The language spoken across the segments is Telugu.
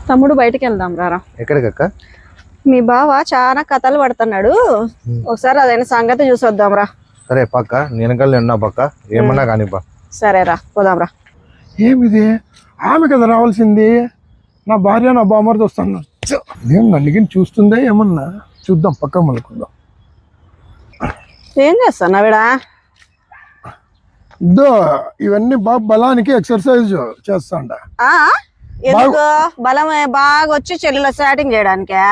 తమ్ముడు బయటికి వెళ్దాం రారా. ఎక్కడికక్క? మీ బావ చాలా కథలు పడుతున్నాడు, ఒకసారి అదైనా సంగతి చూసొద్దాం రా. సరే పక్క, నేను కలిసి ఉన్నా పక్క, ఏమన్నా కానీ పా. సరేరా పోదాం రా. ఏమిది, ఆమె కదా రావాల్సింది, నా భార్య నా బామ్మర్ది వస్తాను. ఏం నన్ను చూస్తుందే ఏమన్నా, చూద్దాం పక్క మలుకుందాం. ఏం చేస్తున్నావిడా? ఇద్దో ఇవన్నీ బాగా బలానికి ఎక్సర్సైజ్ చేస్తాండ. ఎందుకు బలం బాగా వచ్చి చెల్లిలో చాటింగ్ చేయడానికే?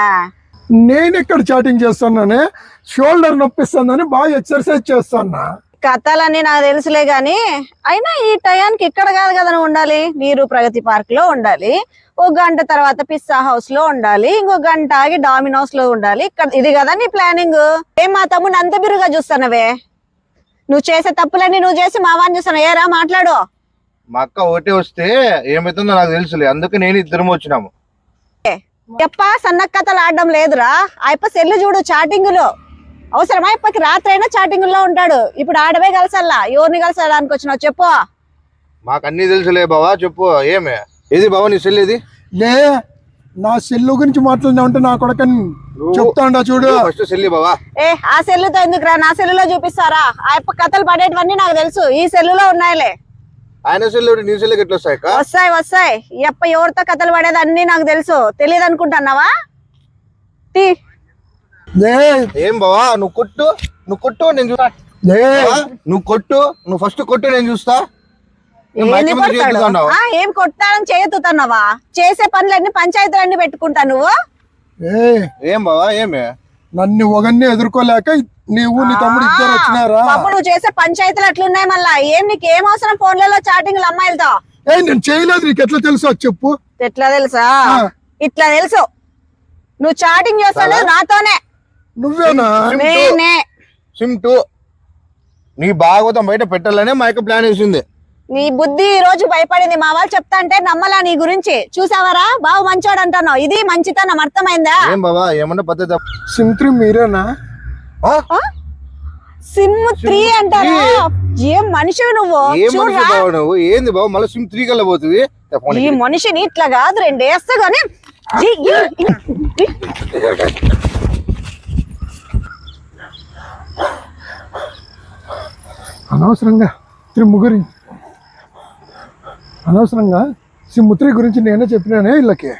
నేను ఎక్కడ చాటింగ్ చేస్తానని, షోల్డర్ నొప్పిస్తుందని బాగా ఎక్సర్సైజ్ చేస్తానా. కథలన్నీ నాకు తెలుసులే గాని, అయినా ఈ టయానికి ఇక్కడ కాదు కదా నువ్వు ఉండాలి. నీరు ప్రగతి పార్క్ లో ఉండాలి, ఒక గంట తర్వాత పిస్సా హౌస్ లో ఉండాలి, ఇంకో గంట ఆగి డామినోస్ లో ఉండాలి. ఇక్కడ ఇది కదా నీ ప్లానింగ్? ఏం మా తమ్ముడు అంత బిరుగా చూస్తానవే? నువ్వు చేసే తప్పులన్నీ నువ్వు చేసి మా వాడిని చూస్తాను. ఏరా మాట్లాడు. మా అక్క ఒకటే వస్తే ఏమైతుందో నాకు తెలుసులే, అందుకే నేను ఇద్దరం వచ్చినాము. ఎప్ప సన్నక్క కథలు ఆడడం లేదురా. ఆయప్ప సెల్లు చూడు చాటింగ్ లో. అవసరమా ఇప్పటికి రాత్రి అయినా చాటింగ్ లో ఉంటాడు. ఇప్పుడు ఆడవే కలిసల్లా, ఎవరిని కలిసడానికి వచ్చినావు చెప్పు. మాకు అన్ని తెలుసులే బావా, చెప్పు. ఏమే ఇది బావా నీ సెల్? ఇది లే, నా సెల్లు గురించి మాట్లాడినా ఉంటే నా కొడకని చెప్తాండా చూడు. ఫస్ట్ సెల్లి బావా. ఆ సెల్లుతో ఎందుకురా, నా సెల్లులో చూపిస్తారా? ఆయప్ప కథలు పడేటివన్నీ నాకు తెలుసు, ఈ సెల్లులో ఉన్నాయిలే. ఆయన సెల్లు నీ సెల్లుకి ఎట్లా వస్తాయి? వస్తాయి. ఎప్ప ఎవరితో కథలు పడేది అన్ని నాకు తెలుసు. తెలియదు అనుకుంటున్నావా? ఏం బావా, నువ్వు కొట్టు నేను చూస్తా. నువ్వు కొట్టు, నువ్వు ఫస్ట్ కొట్టు, నేను చూస్తా. ఏం కొట్టాలని చేయతున్నావా? చేసే పనులన్నీ పంచాయతీలన్నీ పెట్టుకుంటా నువ్వు. ఏం బావా, ఏమే నన్ను ఒకరిని ఎదుర్కోలేక నీవు నీ తమ్ముడు ఇద్దరు వచ్చినారా? నువ్వు చేసే పంచాయతీలు అట్లున్నాయి. మళ్ళా నీకేం అవసరం ఫోన్లలో చాటింగ్ అమ్మాయిలతో? నేను చేయలేదు, నీకు ఎట్లా తెలుసు చెప్పు. ఎట్లా తెలుసా? ఇట్లా తెలుసు. నువ్వు చాటింగ్ చేస్తాను నాతోనే. నువ్వేనా? సిమ్ 2 నీ భాగవతం బయట పెట్టాలనే మా యొక్క ప్లాన్ వేసింది. నీ బుద్ధి ఈ రోజు భయపడింది. మా వాళ్ళు చెప్తా అంటే నమ్మలా నీ గురించి. చూసావరా బావ మంచోడు అంటున్నావు, ఇది మంచితనం. అర్థమైందా? ఏం బావా, ఏమన్నా పద్ధతి? సిమ్ 3 మీరేనా? సిమ్ 3 అంటారా? ఏం మనిషి నువ్వు? నువ్వు ఏంది బావ మళ్ళీ సిమ్ 3 కల్లా పోతుంది? ఈ మనిషిని ఇట్లా కాదు, 2 వేస్తా గానీ. అనవసరంగా సిమ్ 3 గురించి నేనే చెప్పినానే వీళ్ళకి.